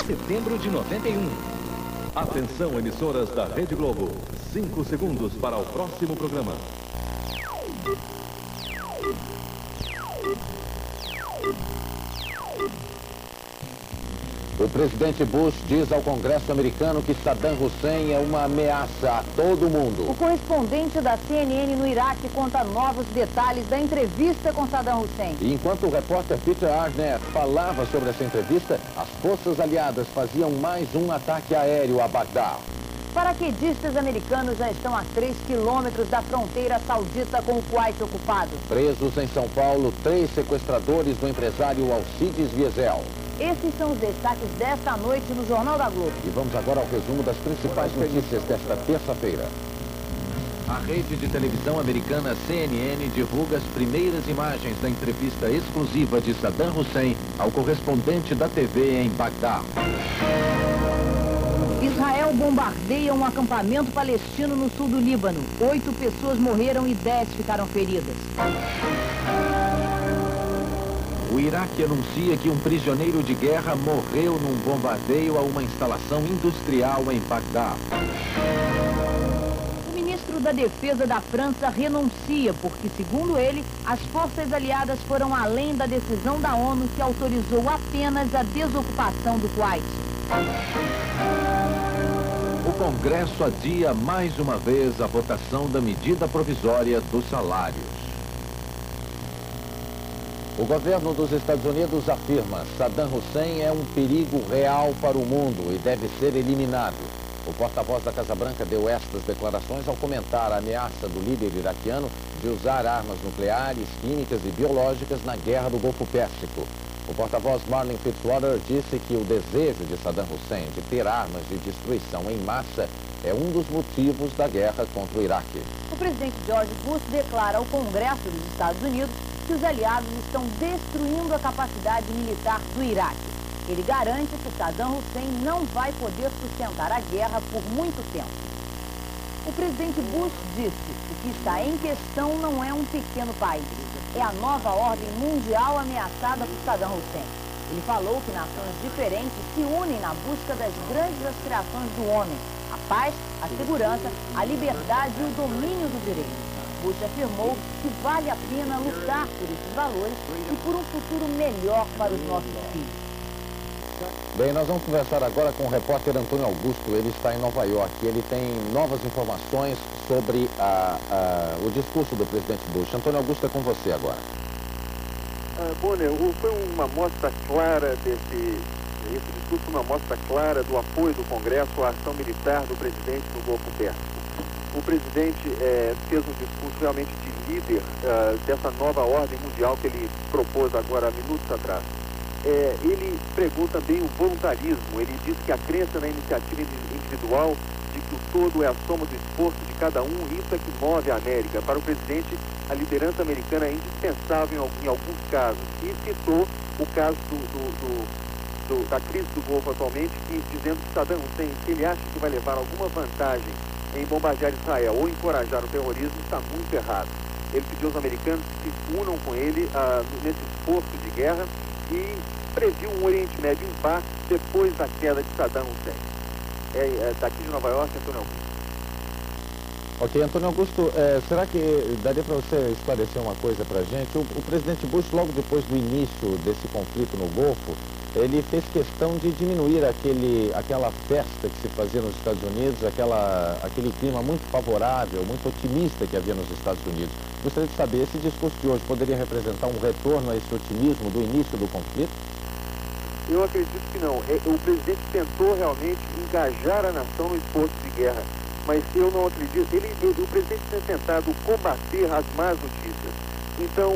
setembro de 91. Atenção, emissoras da Rede Globo. 5 segundos para o próximo programa. O presidente Bush diz ao Congresso americano que Saddam Hussein é uma ameaça a todo mundo. O correspondente da CNN no Iraque conta novos detalhes da entrevista com Saddam Hussein. E enquanto o repórter Peter Arnett falava sobre essa entrevista, as forças aliadas faziam mais um ataque aéreo a Bagdá. Paraquedistas americanos já estão a 3 quilômetros da fronteira saudita com o Kuwait ocupado. Presos em São Paulo, 3 sequestradores do empresário Alcides Wiesel. Esses são os destaques desta noite no Jornal da Globo. E vamos agora ao resumo das principais notícias desta terça-feira. A rede de televisão americana CNN divulga as primeiras imagens da entrevista exclusiva de Saddam Hussein ao correspondente da TV em Bagdá. Israel bombardeia um acampamento palestino no sul do Líbano. 8 pessoas morreram e 10 ficaram feridas. O Iraque anuncia que um prisioneiro de guerra morreu num bombardeio a uma instalação industrial em Bagdá. O ministro da Defesa da França renuncia porque, segundo ele, as forças aliadas foram além da decisão da ONU que autorizou apenas a desocupação do Kuwait. O Congresso adia mais uma vez a votação da medida provisória dos salários. O governo dos Estados Unidos afirma que Saddam Hussein é um perigo real para o mundo e deve ser eliminado. O porta-voz da Casa Branca deu estas declarações ao comentar a ameaça do líder iraquiano de usar armas nucleares, químicas e biológicas na guerra do Golfo Pérsico. O porta-voz Marlin Fitzwater disse que o desejo de Saddam Hussein de ter armas de destruição em massa é um dos motivos da guerra contra o Iraque. O presidente George Bush declara ao Congresso dos Estados Unidos que os aliados estão destruindo a capacidade militar do Iraque. Ele garante que Saddam Hussein não vai poder sustentar a guerra por muito tempo. O presidente Bush disse que o que está em questão não é um pequeno país, é a nova ordem mundial ameaçada por Saddam Hussein. Ele falou que nações diferentes se unem na busca das grandes aspirações do homem, a paz, a segurança, a liberdade e o domínio do direito. Bush afirmou que vale a pena lutar por esses valores e por um futuro melhor para os nossos filhos. Bem, nós vamos conversar agora com o repórter Antônio Augusto. Ele está em Nova York e ele tem novas informações sobre o discurso do presidente Bush. Antônio Augusto, é com você agora. Bonner, foi uma amostra clara esse discurso, uma amostra clara do apoio do Congresso à ação militar do presidente no Golfo Pérsico. O presidente fez um discurso realmente de líder dessa nova ordem mundial que ele propôs agora há minutos atrás. Ele pregou também o voluntarismo. Ele disse que a crença na iniciativa individual, de que o todo é a soma do esforço de cada um, isso é que move a América. Para o presidente, a liderança americana é indispensável em alguns casos. E citou o caso da crise do Golfo atualmente, dizendo que Saddam Hussein, se ele acha que vai levar alguma vantagem em bombardear Israel ou encorajar o terrorismo, está muito errado. Ele pediu aos americanos que se unam com ele nesse esforço de guerra e previu um Oriente Médio em paz depois da queda de Saddam Hussein. Daqui de Nova York, Antônio Augusto. Ok, Antônio Augusto, será que daria para você esclarecer uma coisa para a gente? O presidente Bush, logo depois do início desse conflito no Golfo, ele fez questão de diminuir aquela festa que se fazia nos Estados Unidos, aquele clima muito favorável, muito otimista que havia nos Estados Unidos. Gostaria de saber, esse discurso de hoje poderia representar um retorno a esse otimismo do início do conflito? Eu acredito que não. O presidente tentou realmente engajar a nação no esforço de guerra, mas eu não acredito. O presidente tem tentado combater as más notícias. Então,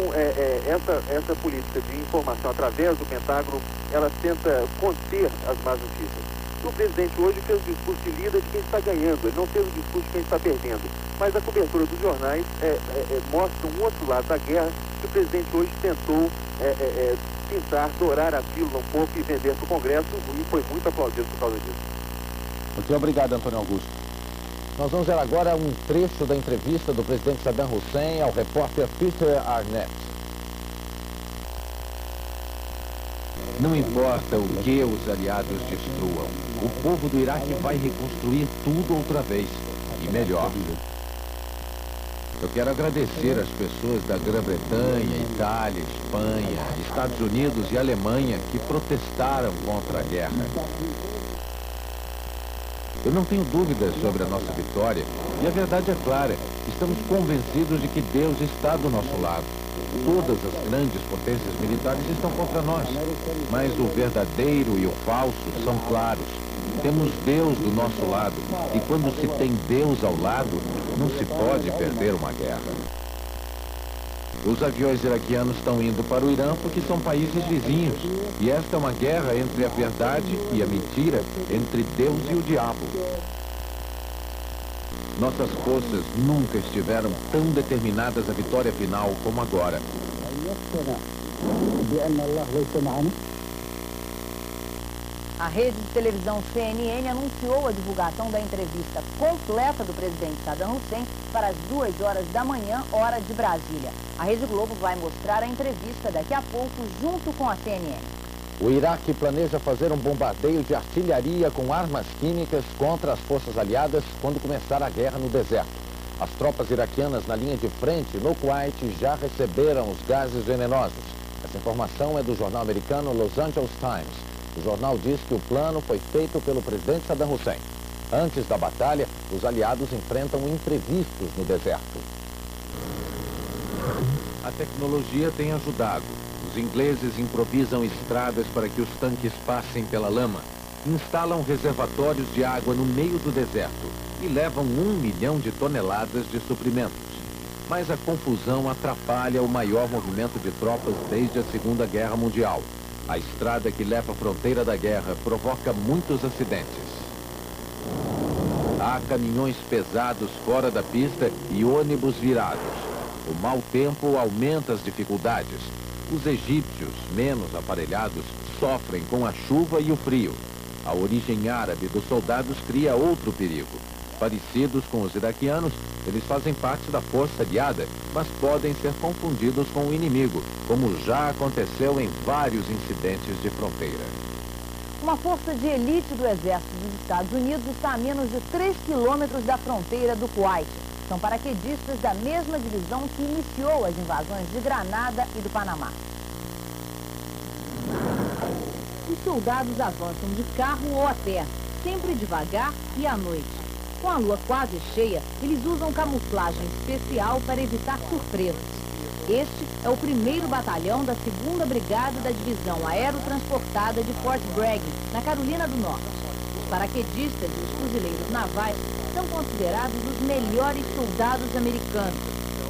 essa política de informação através do Pentágono, ela tenta conter as más notícias. O presidente hoje fez o discurso de líder de quem está ganhando, ele não fez o discurso de quem está perdendo. Mas a cobertura dos jornais mostra um outro lado da guerra, que o presidente hoje tentou tentar dourar a pílula um pouco e vender para o Congresso, e foi muito aplaudido por causa disso. Muito obrigado, Antônio Augusto. Nós vamos ver agora um trecho da entrevista do presidente Saddam Hussein ao repórter Peter Arnett. Não importa o que os aliados destruam, o povo do Iraque vai reconstruir tudo outra vez, e melhor. Eu quero agradecer às pessoas da Grã-Bretanha, Itália, Espanha, Estados Unidos e Alemanha que protestaram contra a guerra. Eu não tenho dúvidas sobre a nossa vitória, e a verdade é clara, estamos convencidos de que Deus está do nosso lado. Todas as grandes potências militares estão contra nós, mas o verdadeiro e o falso são claros. Temos Deus do nosso lado, e quando se tem Deus ao lado, não se pode perder uma guerra. Os aviões iraquianos estão indo para o Irã porque são países vizinhos. E esta é uma guerra entre a verdade e a mentira, entre Deus e o diabo. Nossas forças nunca estiveram tão determinadas à vitória final como agora. A rede de televisão CNN anunciou a divulgação da entrevista completa do presidente Saddam Hussein para as 2 horas da manhã, hora de Brasília. A Rede Globo vai mostrar a entrevista daqui a pouco, junto com a CNN. O Iraque planeja fazer um bombardeio de artilharia com armas químicas contra as forças aliadas quando começar a guerra no deserto. As tropas iraquianas na linha de frente, no Kuwait, já receberam os gases venenosos. Essa informação é do jornal americano Los Angeles Times. O jornal diz que o plano foi feito pelo presidente Saddam Hussein. Antes da batalha, os aliados enfrentam imprevistos no deserto. A tecnologia tem ajudado. Os ingleses improvisam estradas para que os tanques passem pela lama, instalam reservatórios de água no meio do deserto e levam 1 milhão de toneladas de suprimentos. Mas a confusão atrapalha o maior movimento de tropas desde a Segunda Guerra Mundial. A estrada que leva à fronteira da guerra provoca muitos acidentes. Há caminhões pesados fora da pista e ônibus virados. O mau tempo aumenta as dificuldades. Os egípcios, menos aparelhados, sofrem com a chuva e o frio. A origem árabe dos soldados cria outro perigo. Parecidos com os iraquianos, eles fazem parte da força aliada, mas podem ser confundidos com o inimigo, como já aconteceu em vários incidentes de fronteira. Uma força de elite do Exército dos Estados Unidos está a menos de 3 quilômetros da fronteira do Kuwait. São paraquedistas da mesma divisão que iniciou as invasões de Granada e do Panamá. Os soldados avançam de carro ou a pé, sempre devagar e à noite. Com a lua quase cheia, eles usam camuflagem especial para evitar surpresas. Este é o 1º Batalhão da 2ª Brigada da Divisão Aerotransportada de Fort Bragg, na Carolina do Norte. Os paraquedistas e os fuzileiros navais são considerados os melhores soldados americanos.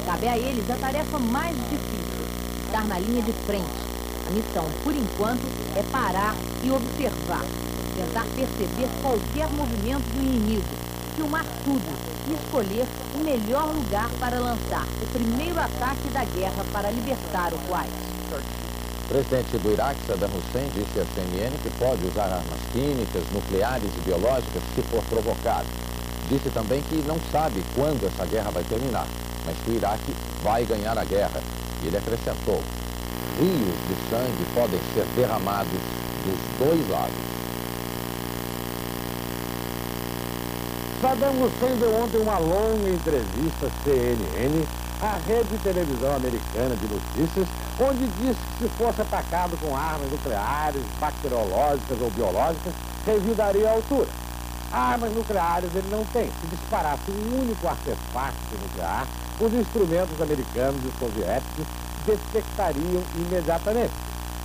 Cabe a eles a tarefa mais difícil, estar na linha de frente. A missão, por enquanto, é parar e observar, tentar perceber qualquer movimento do inimigo, filmar tudo e escolher o melhor lugar para lançar o primeiro ataque da guerra para libertar o Kuwait. O presidente do Iraque, Saddam Hussein, disse à CNN que pode usar armas químicas, nucleares e biológicas se for provocado. Disse também que não sabe quando essa guerra vai terminar, mas que o Iraque vai ganhar a guerra. E ele acrescentou: rios de sangue podem ser derramados dos 2 lados. Saddam Hussein deu ontem uma longa entrevista à CNN, a rede de televisão americana de notícias, onde disse que se fosse atacado com armas nucleares, bacteriológicas ou biológicas, revidaria a altura. Armas nucleares ele não tem. Se disparasse um único artefato nuclear, os instrumentos americanos e soviéticos detectariam imediatamente.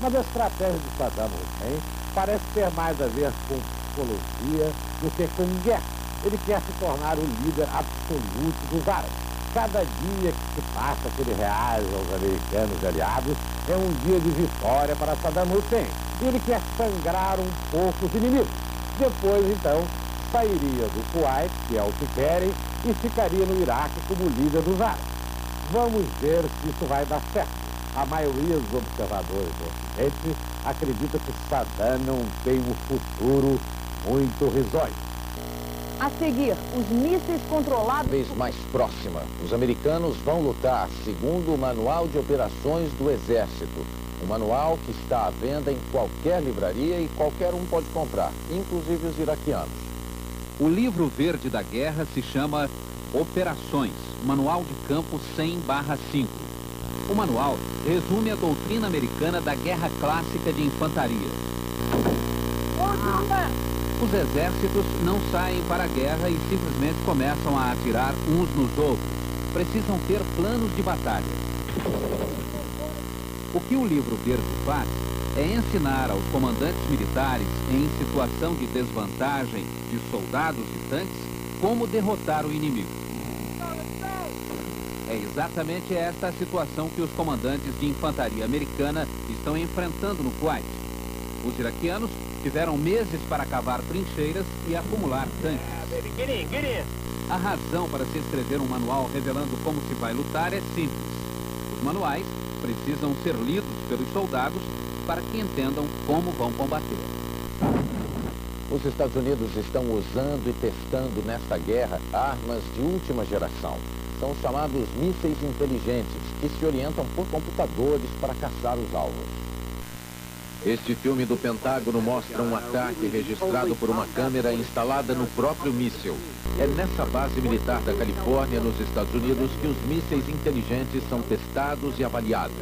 Mas a estratégia de Saddam Hussein parece ter mais a ver com psicologia do que com guerra. Ele quer se tornar o líder absoluto dos árabes. Cada dia que se passa que ele reage aos americanos e aliados é um dia de vitória para Saddam Hussein. Ele quer sangrar um pouco os inimigos. Depois, então, sairia do Kuwait, que é o que querem, e ficaria no Iraque como líder dos árabes. Vamos ver se isso vai dar certo. A maioria dos observadores do Ocidente acredita que Saddam não tem um futuro muito risonho. A seguir, os mísseis controlados... Cada vez mais próxima, os americanos vão lutar segundo o Manual de Operações do Exército. Um manual que está à venda em qualquer livraria e qualquer um pode comprar, inclusive os iraquianos. O livro verde da guerra se chama Operações, Manual de Campo 100/5. O manual resume a doutrina americana da guerra clássica de infantaria. Os exércitos não saem para a guerra e simplesmente começam a atirar uns nos outros. Precisam ter planos de batalha. O que o livro verde faz é ensinar aos comandantes militares, em situação de desvantagem de soldados e tanques, como derrotar o inimigo. É exatamente esta a situação que os comandantes de infantaria americana estão enfrentando no Kuwait. Os iraquianos tiveram meses para cavar trincheiras e acumular tanques. A razão para se escrever um manual revelando como se vai lutar é simples. Os manuais precisam ser lidos pelos soldados para que entendam como vão combater. Os Estados Unidos estão usando e testando nesta guerra armas de última geração. São os chamados mísseis inteligentes, que se orientam por computadores para caçar os alvos. Este filme do Pentágono mostra um ataque registrado por uma câmera instalada no próprio míssil. É nessa base militar da Califórnia, nos Estados Unidos, que os mísseis inteligentes são testados e avaliados.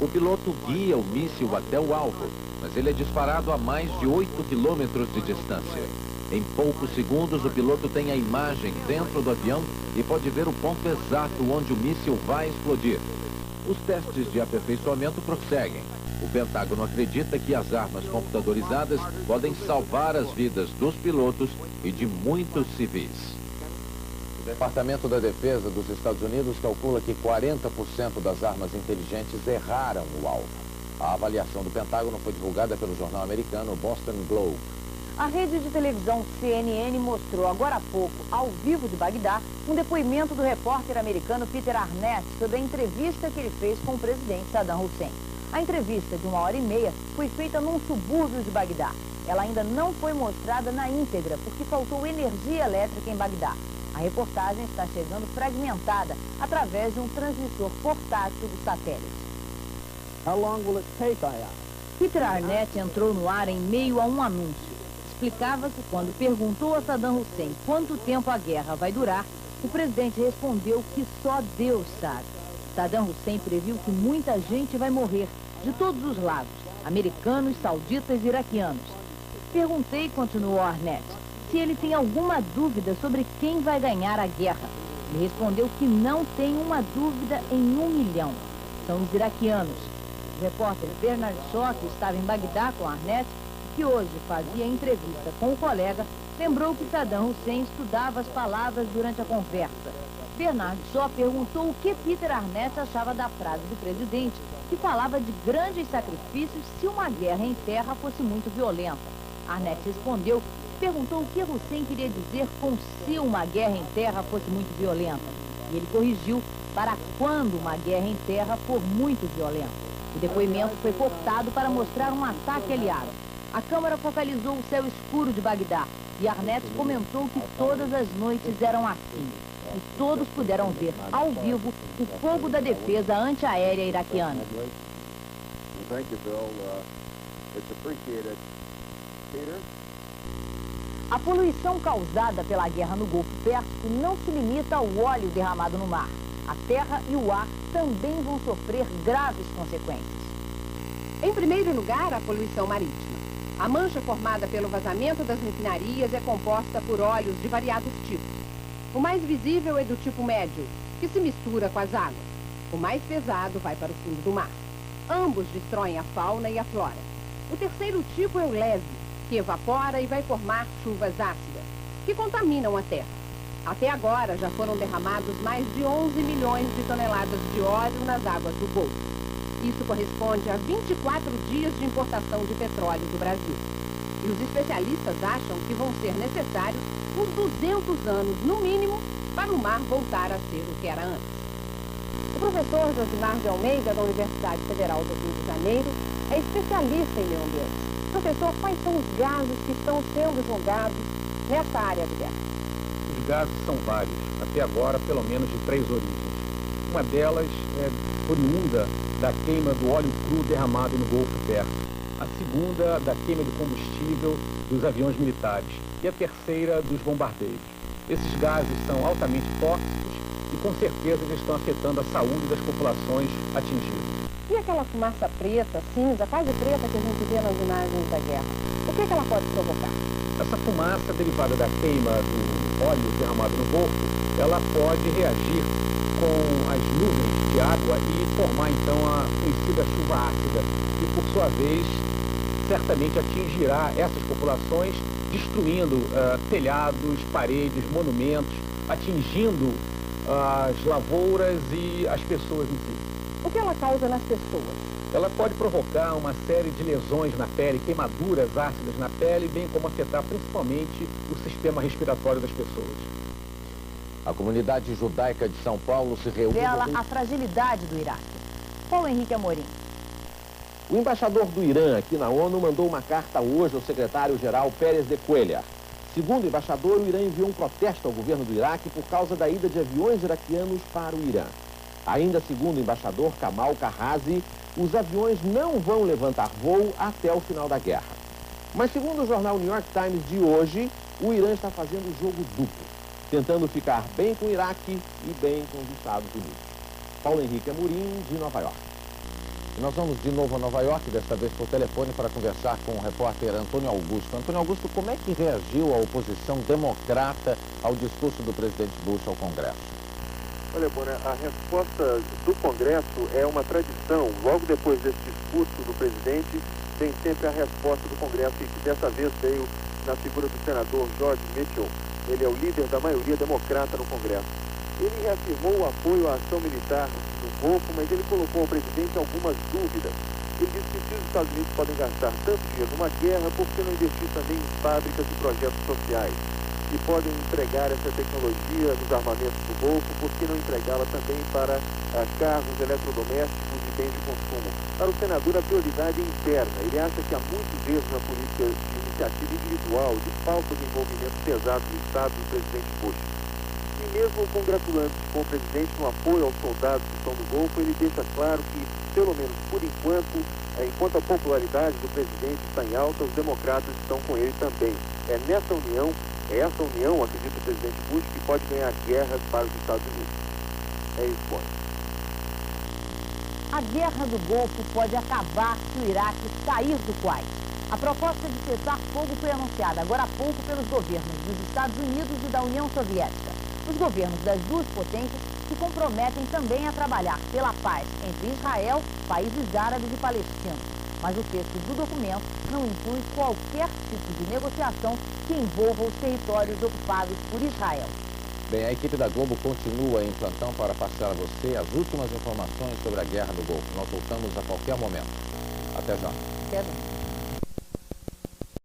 O piloto guia o míssil até o alvo, mas ele é disparado a mais de 8 quilômetros de distância. Em poucos segundos, o piloto tem a imagem dentro do avião e pode ver o ponto exato onde o míssil vai explodir. Os testes de aperfeiçoamento prosseguem. O Pentágono acredita que as armas computadorizadas podem salvar as vidas dos pilotos e de muitos civis. O Departamento da Defesa dos Estados Unidos calcula que 40% das armas inteligentes erraram o alvo. A avaliação do Pentágono foi divulgada pelo jornal americano Boston Globe. A rede de televisão CNN mostrou agora há pouco, ao vivo de Bagdá, um depoimento do repórter americano Peter Arnett sobre a entrevista que ele fez com o presidente Saddam Hussein. A entrevista de 1h30 foi feita num subúrbio de Bagdá. Ela ainda não foi mostrada na íntegra, porque faltou energia elétrica em Bagdá. A reportagem está chegando fragmentada através de um transmissor portátil do satélite. Peter Arnett entrou no ar em meio a um anúncio. Explicava que quando perguntou a Saddam Hussein quanto tempo a guerra vai durar, o presidente respondeu que só Deus sabe. Saddam Hussein previu que muita gente vai morrer, de todos os lados, americanos, sauditas e iraquianos. Perguntei, continuou Arnett, se ele tem alguma dúvida sobre quem vai ganhar a guerra. Ele respondeu que não tem uma dúvida em 1 milhão. São os iraquianos. O repórter Bernard Shaw, que estava em Bagdá com Arnett, que hoje fazia entrevista com o colega, lembrou que Saddam Hussein estudava as palavras durante a conversa. Bernard Shaw perguntou o que Peter Arnett achava da frase do presidente, que falava de grandes sacrifícios se uma guerra em terra fosse muito violenta. Arnett respondeu, perguntou o que Hussein queria dizer com se uma guerra em terra fosse muito violenta. E ele corrigiu, para quando uma guerra em terra for muito violenta. O depoimento foi cortado para mostrar um ataque aliado. A câmera focalizou o céu escuro de Bagdá e Arnett comentou que todas as noites eram assim. E todos puderam ver, ao vivo, o fogo da defesa antiaérea iraquiana. A poluição causada pela guerra no Golfo Pérsico não se limita ao óleo derramado no mar. A terra e o ar também vão sofrer graves consequências. Em primeiro lugar, a poluição marítima. A mancha formada pelo vazamento das refinarias é composta por óleos de variados tipos. O mais visível é do tipo médio, que se mistura com as águas. O mais pesado vai para o fundo do mar. Ambos destroem a fauna e a flora. O terceiro tipo é o leve, que evapora e vai formar chuvas ácidas, que contaminam a terra. Até agora já foram derramados mais de 11 milhões de toneladas de óleo nas águas do Golfo. Isso corresponde a 24 dias de importação de petróleo do Brasil. E os especialistas acham que vão ser necessários uns 200 anos, no mínimo, para o mar voltar a ser o que era antes. O professor Josimar de Almeida, da Universidade Federal do Rio de Janeiro, é especialista em meio ambiente. Professor, quais são os gases que estão sendo jogados nessa área de guerra? Os gases são vários, até agora pelo menos de 3 origens. Uma delas é oriunda da queima do óleo cru derramado no Golfo Pérsico. A segunda, da queima de combustível dos aviões militares. E a terceira, dos bombardeios. Esses gases são altamente tóxicos e, com certeza, eles estão afetando a saúde das populações atingidas. E aquela fumaça preta, cinza, quase preta que a gente vê nas imagens da guerra? O que ela pode provocar? Essa fumaça derivada da queima do óleo derramado no Golfo, ela pode reagir com as nuvens de água e formar, então, a conhecida chuva ácida, que, por sua vez, certamente atingirá essas populações, destruindo telhados, paredes, monumentos, atingindo as lavouras e as pessoas em si. O que ela causa nas pessoas? Ela pode provocar uma série de lesões na pele, queimaduras ácidas na pele, bem como afetar principalmente o sistema respiratório das pessoas. A comunidade judaica de São Paulo se reúne... Revela a fragilidade do Iraque. Paulo Henrique Amorim. O embaixador do Irã aqui na ONU mandou uma carta hoje ao secretário-geral Pérez de Cuellar. Segundo o embaixador, o Irã enviou um protesto ao governo do Iraque por causa da ida de aviões iraquianos para o Irã. Ainda segundo o embaixador Kamal Karrazi, os aviões não vão levantar voo até o final da guerra. Mas segundo o jornal New York Times de hoje, o Irã está fazendo jogo duplo, tentando ficar bem com o Iraque e bem com os Estados Unidos. Paulo Henrique Amorim, de Nova York. E nós vamos de novo a Nova York, desta vez por telefone, para conversar com o repórter Antônio Augusto. Antônio Augusto, como é que reagiu a oposição democrata ao discurso do presidente Bush ao Congresso? Olha, Bonner, a resposta do Congresso é uma tradição. Logo depois desse discurso do presidente, vem sempre a resposta do Congresso, e que dessa vez veio na figura do senador George Mitchell. Ele é o líder da maioria democrata no Congresso. Ele reafirmou o apoio à ação militar no Golfo, mas ele colocou ao presidente algumas dúvidas. Ele disse que se os Estados Unidos podem gastar tanto dinheiro numa guerra, por que não investir também em fábricas e projetos sociais? E podem empregar essa tecnologia nos armamentos do Golfo, por que não empregá-la também para carros eletrodomésticos e bens de consumo? Para o senador, a prioridade é interna. Ele acha que há muitos erros na política de iniciativa individual, de falta de envolvimento pesado do Estado do presidente Bush. E mesmo congratulando-se com o presidente no apoio aos soldados que estão no Golfo, ele deixa claro que, pelo menos por enquanto, enquanto a popularidade do presidente está em alta, os democratas estão com ele também. É essa união, acredita o presidente Bush, que pode ganhar guerras para os Estados Unidos. É isso, Bonner. A guerra do Golfo pode acabar se o Iraque sair do Kuwait. A proposta de cessar fogo foi anunciada agora há pouco pelos governos dos Estados Unidos e da União Soviética. Os governos das duas potências se comprometem também a trabalhar pela paz entre Israel, países árabes e palestinos. Mas o texto do documento não inclui qualquer tipo de negociação que envolva os territórios ocupados por Israel. Bem, a equipe da Globo continua em plantão para passar a você as últimas informações sobre a guerra do Golfo. Nós voltamos a qualquer momento. Até já. Até já.